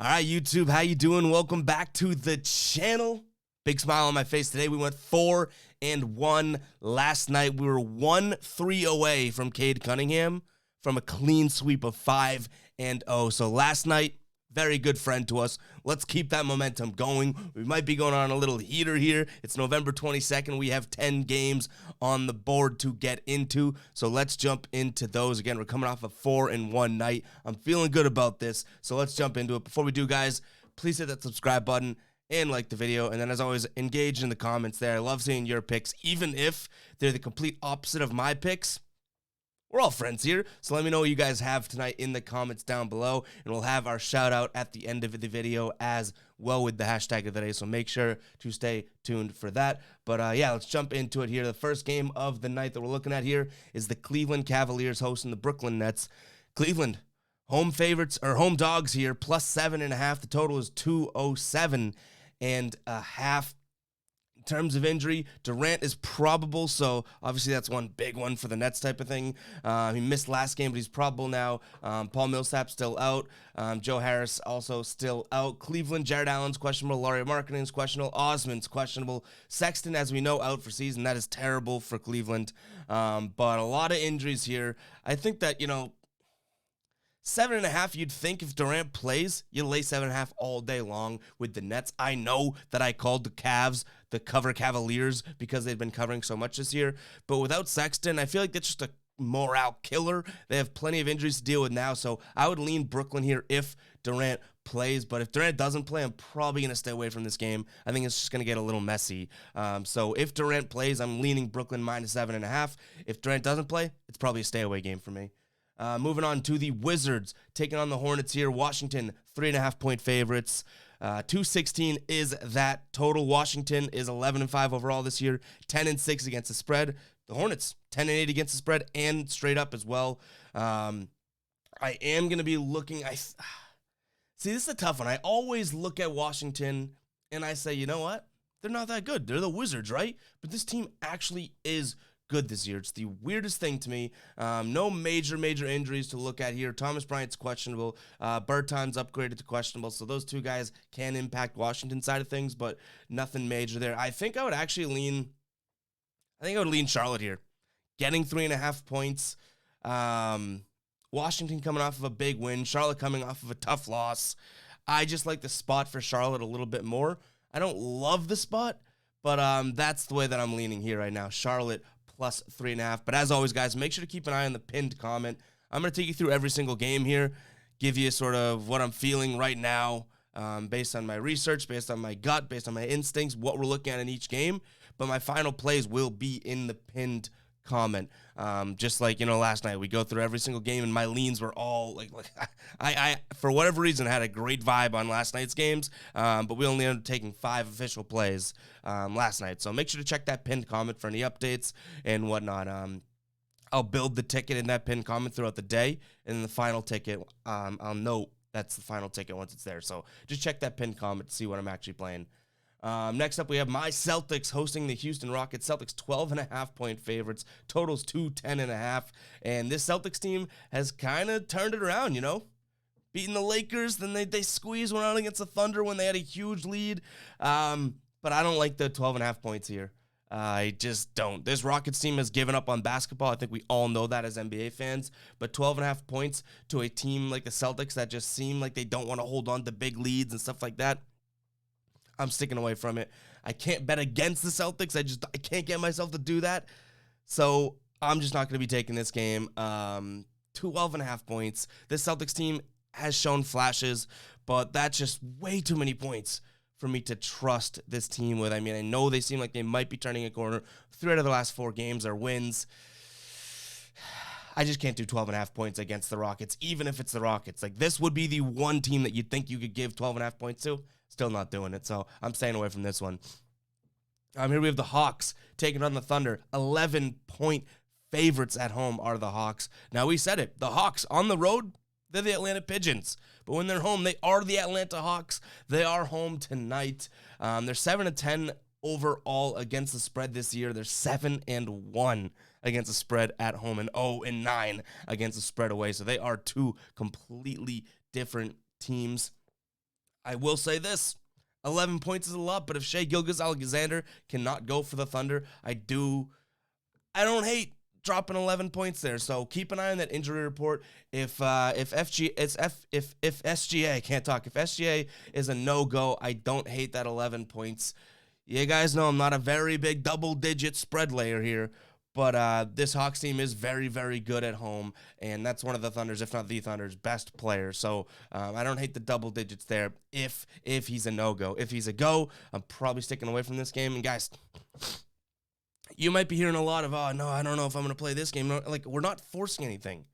All right, YouTube, how you doing? Welcome back to the channel. Big smile on my face today. We went 4-1 last night. We were 1-3 away from Cade Cunningham from a clean sweep of 5-0. So last night, very good friend to us. Let's keep that momentum going. We might be going on a little heater here. It's November 22nd. We have 10 games on the board to get into. So let's jump into those. Again, we're coming off a 4-1 night. I'm feeling good about this. So let's jump into it. Before we do, guys, please hit that subscribe button and like the video. And then as always, engage in the comments there. I love seeing your picks, even if they're the complete opposite of my picks. We're all friends here, so let me know what you guys have tonight in the comments down below, and we'll have our shout out at the end of the video as well with the hashtag of the day, so make sure to stay tuned for that. But yeah, let's jump into it here. The first game of the night that we're looking at here is the Cleveland Cavaliers hosting the Brooklyn Nets. Cleveland, home favorites, or home dogs here, plus 7.5. The total is 207.5. In terms of injury, Durant is probable, so obviously that's one big one for the Nets type of thing. He missed last game, but he's probable now. Paul Millsap's still out. Joe Harris also still out. Cleveland, Jared Allen's questionable. Laurie Markkanen's questionable. Osman's questionable. Sexton, as we know, out for season. That is terrible for Cleveland. But a lot of injuries here. I think that, 7.5, you'd think if Durant plays, you lay 7.5 all day long with the Nets. I know that I called the Cavs the cover Cavaliers because they've been covering so much this year. But without Sexton, I feel like that's just a morale killer. They have plenty of injuries to deal with now. So I would lean Brooklyn here if Durant plays. But if Durant doesn't play, I'm probably going to stay away from this game. I think it's just going to get a little messy. So if Durant plays, I'm leaning Brooklyn minus 7.5. If Durant doesn't play, it's probably a stay away game for me. Moving on to the Wizards, taking on the Hornets here. Washington, 3.5-point favorites. 216 is that total. Washington is 11-5 overall this year, 10-6 against the spread. The Hornets, 10-8 against the spread and straight up as well. I am going to be looking. See, this is a tough one. I always look at Washington and I say, you know what? They're not that good. They're the Wizards, right? But this team actually is good this year. It's the weirdest thing to me. No major injuries to look at here. Thomas Bryant's questionable. Berton's upgraded to questionable. So those two guys can impact Washington side of things, but nothing major there. I think I would lean Charlotte here. Getting 3.5 points. Washington coming off of a big win. Charlotte coming off of a tough loss. I just like the spot for Charlotte a little bit more. I don't love the spot, but that's the way that I'm leaning here right now. Charlotte plus 3.5. But as always, guys, make sure to keep an eye on the pinned comment. I'm going to take you through every single game here, give you sort of what I'm feeling right now based on my research, based on my gut, based on my instincts, what we're looking at in each game. But my final plays will be in the pinned comment. Just like, last night, we go through every single game, and my leans were all like I for whatever reason, had a great vibe on last night's games, but we only ended up taking 5 official plays last night. So make sure to check that pinned comment for any updates and whatnot. I'll build the ticket in that pinned comment throughout the day, and then the final ticket, I'll note that's the final ticket once it's there. So just check that pinned comment to see what I'm actually playing. Next up, we have my Celtics hosting the Houston Rockets. Celtics 12.5-point favorites. Totals 210.5. And this Celtics team has kind of turned it around, beating the Lakers. Then they squeezed one out against the Thunder when they had a huge lead. But I don't like the 12.5 points here. I just don't. This Rockets team has given up on basketball. I think we all know that as NBA fans. But 12.5 points to a team like the Celtics that just seem like they don't want to hold on to big leads and stuff like that, I'm sticking away from it. I can't bet against the Celtics. I can't get myself to do that. So I'm just not going to be taking this game. 12.5 points. This Celtics team has shown flashes, but that's just way too many points for me to trust this team with. I mean, I know they seem like they might be turning a corner. 3 out of the last 4 games are wins. I just can't do 12.5 points against the Rockets, even if it's the Rockets. Like, this would be the one team that you'd think you could give 12.5 points to. Still not doing it, so I'm staying away from this one. Here we have the Hawks taking on the Thunder. 11-point favorites at home are the Hawks. Now, we said it. The Hawks on the road, they're the Atlanta Pigeons. But when they're home, they are the Atlanta Hawks. They are home tonight. They're 7-10 overall against the spread this year. They're 7-1 against the spread at home and 0-9 against the spread away. So they are two completely different teams. I will say this. 11 points is a lot, but if Shai Gilgeous-Alexander cannot go for the Thunder, I don't hate dropping 11 points there. So keep an eye on that injury report. If SGA, I can't talk. If SGA is a no-go, I don't hate that 11 points. You guys know I'm not a very big double-digit spread layer here, but this Hawks team is very, very good at home, and that's one of the Thunder's, if not the Thunder's, best players. So I don't hate the double digits there if he's a no-go. If he's a go, I'm probably sticking away from this game. And guys, you might be hearing a lot of, oh, no, I don't know if I'm going to play this game. No, like, we're not forcing anything.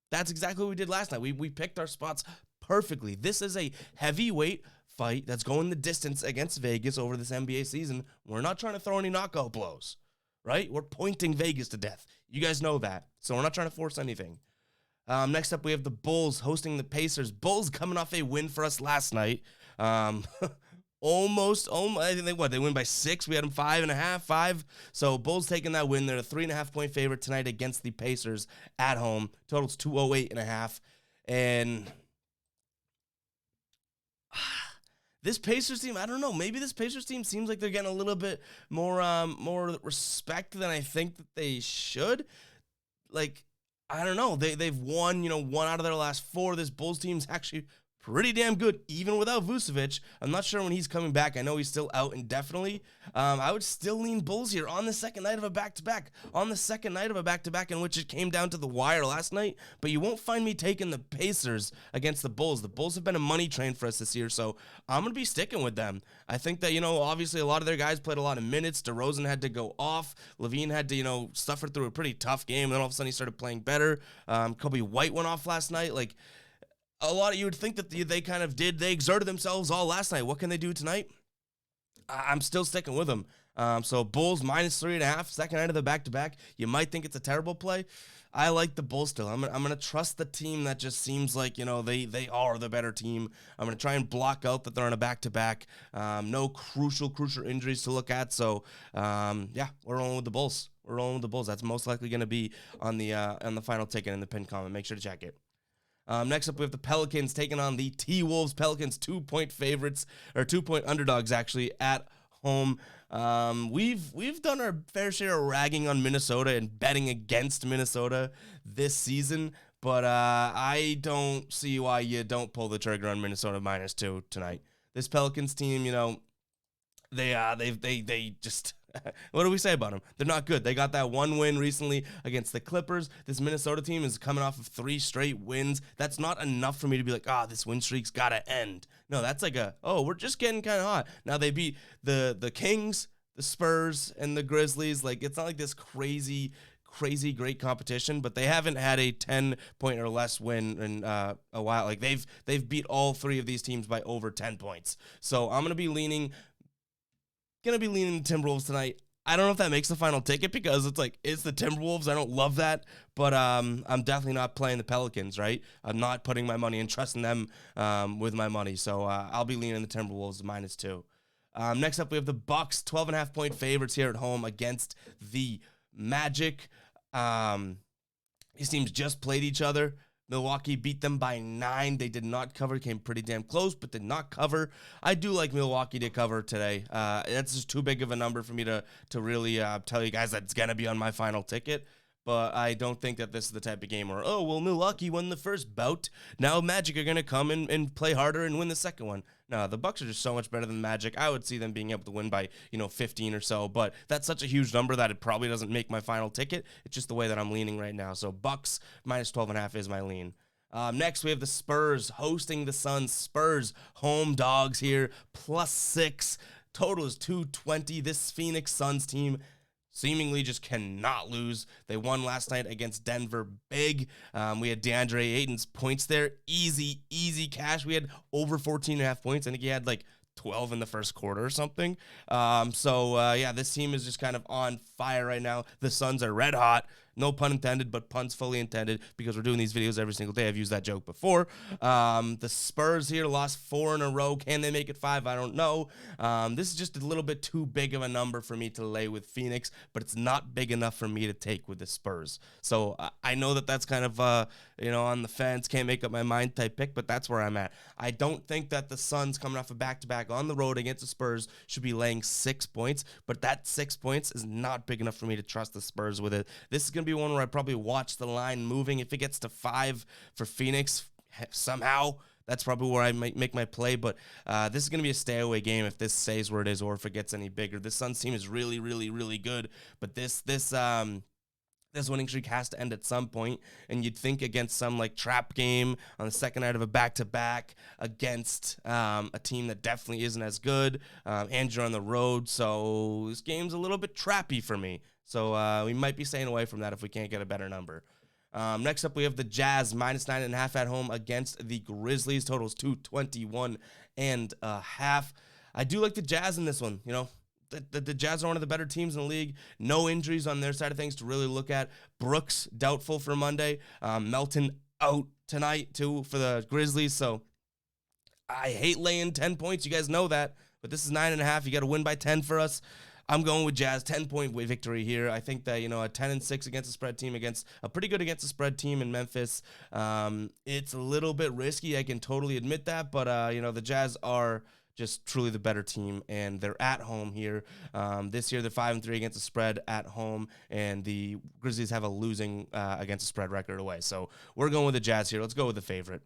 That's exactly what we did last night. We picked our spots perfectly. This is a heavyweight fight that's going the distance against Vegas over this NBA season. We're not trying to throw any knockout blows, right? We're pointing Vegas to death. You guys know that. So we're not trying to force anything. Next up, we have the Bulls hosting the Pacers. Bulls coming off a win for us last night. Almost, I think they win by 6. We had them 5.5, 5. So Bulls taking that win. They're a 3.5-point favorite tonight against the Pacers at home. Total's 208.5. And this Pacers team, I don't know. Maybe this Pacers team seems like they're getting a little bit more respect than I think that they should. Like, I don't know. They've won, one out of their last 4. This Bulls team's actually pretty damn good, even without Vucevic. I'm not sure when he's coming back. I know he's still out indefinitely. I would still lean Bulls here on the second night of a back-to-back. On the second night of a back-to-back in which it came down to the wire last night. But you won't find me taking the Pacers against the Bulls. The Bulls have been a money train for us this year, so I'm going to be sticking with them. I think that, obviously a lot of their guys played a lot of minutes. DeRozan had to go off. Levine had to, suffer through a pretty tough game. Then all of a sudden he started playing better. Kobe White went off last night. Like, a lot of you would think that they kind of did. They exerted themselves all last night. What can they do tonight? I'm still sticking with them. So Bulls minus 3.5, second night of the back-to-back. You might think it's a terrible play. I like the Bulls still. I'm gonna trust the team that just seems like they are the better team. I'm gonna try and block out that they're on a back-to-back. No crucial injuries to look at. So yeah, we're rolling with the Bulls. We're rolling with the Bulls. That's most likely gonna be on the final ticket in the pinned comment. Make sure to check it. Next up, we have the Pelicans taking on the T-Wolves. Pelicans 2-point favorites, or 2-point underdogs, actually, at home. We've done our fair share of ragging on Minnesota and betting against Minnesota this season, but I don't see why you don't pull the trigger on Minnesota -2 tonight. This Pelicans team, they just... What do we say about them? They're not good. They got that one win recently against the Clippers. This Minnesota team is coming off of 3 straight wins. That's not enough for me to be like, this win streak's got to end. No, that's like we're just getting kind of hot. Now they beat the Kings, the Spurs, and the Grizzlies. Like, it's not like this crazy great competition, but they haven't had a 10-point or less win in a while. Like, they've beat all 3 of these teams by over 10 points. So I'm going to be leaning the Timberwolves tonight. I don't know if that makes the final ticket because it's the Timberwolves. I don't love that, but I'm definitely not playing the Pelicans, right? I'm not putting my money and trusting them with my money. So I'll be leaning the Timberwolves -2. Next up, we have the Bucks, 12.5-point favorites here at home against the Magic. These teams just played each other. Milwaukee beat them by 9. They did not cover. Came pretty damn close, but did not cover. I do like Milwaukee to cover today. That's just too big of a number for me to really tell you guys that it's going to be on my final ticket. But I don't think that this is the type of game where, Milwaukee won the first bout. Now Magic are going to come and play harder and win the second one. No, the Bucks are just so much better than Magic. I would see them being able to win by, 15 or so. But that's such a huge number that it probably doesn't make my final ticket. It's just the way that I'm leaning right now. So Bucks -12.5 is my lean. Next, we have the Spurs hosting the Suns. Spurs, home dogs here, +6. Total is 220. This Phoenix Suns team seemingly just cannot lose. They won last night against Denver big. We had DeAndre Ayton's points there. Easy cash. We had over 14.5 points. I think he had 12 in the first quarter or something. Yeah, this team is just kind of on fire right now. The Suns are red hot. No pun intended, but puns fully intended because we're doing these videos every single day. I've used that joke before. The Spurs here lost 4 in a row. Can they make it 5? I don't know. This is just a little bit too big of a number for me to lay with Phoenix, but it's not big enough for me to take with the Spurs. So I know that that's kind of, on the fence, can't make up my mind type pick, but that's where I'm at. I don't think that the Suns coming off a back-to-back on the road against the Spurs should be laying 6 points, but that 6 points is not big enough for me to trust the Spurs with it. This is going to be one where I probably watch the line moving. If it gets to 5 for Phoenix somehow, that's probably where I might make my play, but this is going to be a stay-away game if this stays where it is or if it gets any bigger. This Suns team is really, really, really good, but this winning streak has to end at some point, and you'd think against some like trap game on the second night of a back-to-back against a team that definitely isn't as good, and you're on the road, so this game's a little bit trappy for me. So we might be staying away from that if we can't get a better number. Next up, we have the Jazz, -9.5 at home against the Grizzlies. Totals 221.5. I do like the Jazz in this one, The Jazz are one of the better teams in the league. No injuries on their side of things to really look at. Brooks, doubtful for Monday. Melton out tonight, too, for the Grizzlies. So I hate laying 10 points. You guys know that. But this is 9.5. You got to win by 10 for us. I'm going with Jazz, 10-point victory here. I think that, a 10-6 against a spread team, against a pretty good against a spread team in Memphis. It's a little bit risky. I can totally admit that. But, the Jazz are just truly the better team, and they're at home here. This year, they're 5-3 against the spread at home, and the Grizzlies have a losing against the spread record away. So we're going with the Jazz here. Let's go with the favorite.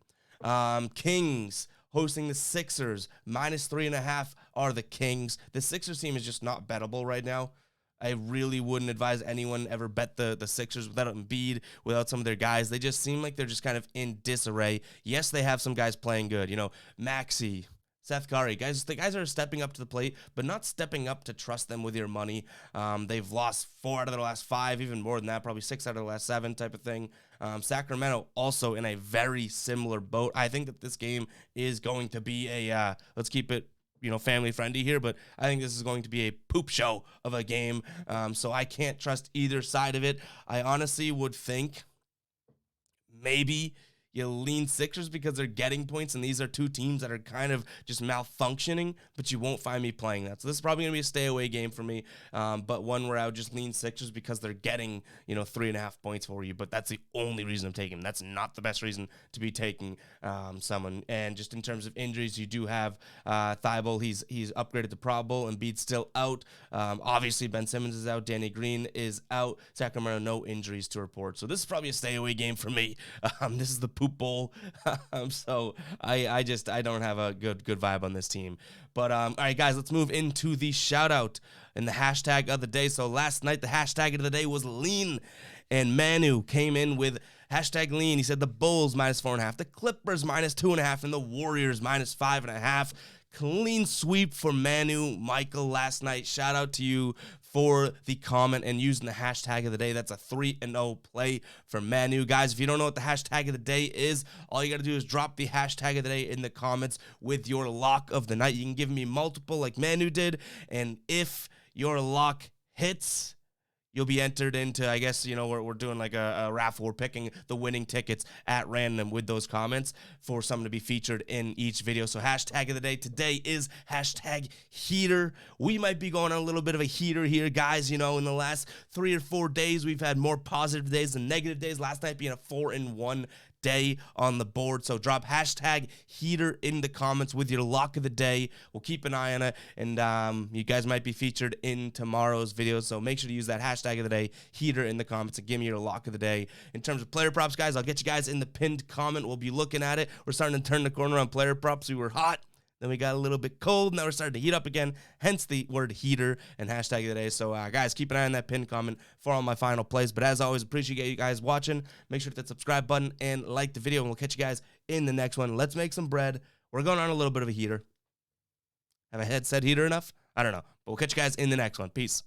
Kings hosting the Sixers, -3.5 are the Kings. The Sixers team is just not bettable right now. I really wouldn't advise anyone ever bet the Sixers without Embiid, without some of their guys. They just seem like they're just kind of in disarray. Yes, they have some guys playing good. Maxey, Seth Curry, the guys are stepping up to the plate, but not stepping up to trust them with your money. They've lost 4 out of their last 5, even more than that, probably 6 out of the last 7 type of thing. Sacramento also in a very similar boat. I think that this game is going to be a, let's keep it, family friendly here, but I think this is going to be a poop show of a game. So I can't trust either side of it. I honestly would think maybe you lean Sixers because they're getting points, and these are two teams that are kind of just malfunctioning, but you won't find me playing that. So this is probably going to be a stay-away game for me, but one where I would just lean Sixers because they're getting, 3.5 points for you, but that's the only reason I'm taking them. That's not the best reason to be taking someone. And just in terms of injuries, you do have Thibault. He's upgraded to probable, and Embiid's still out. Obviously, Ben Simmons is out. Danny Green is out. Sacramento, no injuries to report. So this is probably a stay-away game for me. This is the poop bowl. So I don't have a good vibe on this team. But all right, guys, let's move into the shout out and the hashtag of the day. So last night the hashtag of the day was lean, and Manu came in with hashtag lean. He said the Bulls -4.5, the Clippers -2.5, and the Warriors -5.5. Clean sweep for Manu Michael last night. Shout out to you for the comment and using the hashtag of the day. That's a 3-0 play for Manu. Guys, if you don't know what the hashtag of the day is, all you got to do is drop the hashtag of the day in the comments with your lock of the night. You can give me multiple like Manu did, and if your lock hits, you'll be entered into, I guess, we're doing like a raffle. We're picking the winning tickets at random with those comments for someone to be featured in each video. So hashtag of the day today is hashtag heater. We might be going on a little bit of a heater here, guys. In the last 3 or 4 days, we've had more positive days than negative days. Last night being a 4-1 day on the board. So drop hashtag heater in the comments with your lock of the day. We'll keep an eye on it, and you guys might be featured in tomorrow's video. So make sure to use that hashtag of the day, heater, in the comments, and give me your lock of the day. In terms of player props, guys, I'll get you guys in the pinned comment. We'll be looking at it. We're starting to turn the corner on player props. We were hot, then we got a little bit cold. Now we're starting to heat up again, hence the word heater and hashtag of the day. So, guys, keep an eye on that pinned comment for all my final plays. But as always, appreciate you guys watching. Make sure to hit that subscribe button and like the video, and we'll catch you guys in the next one. Let's make some bread. We're going on a little bit of a heater. Have I said heater enough? I don't know. But we'll catch you guys in the next one. Peace.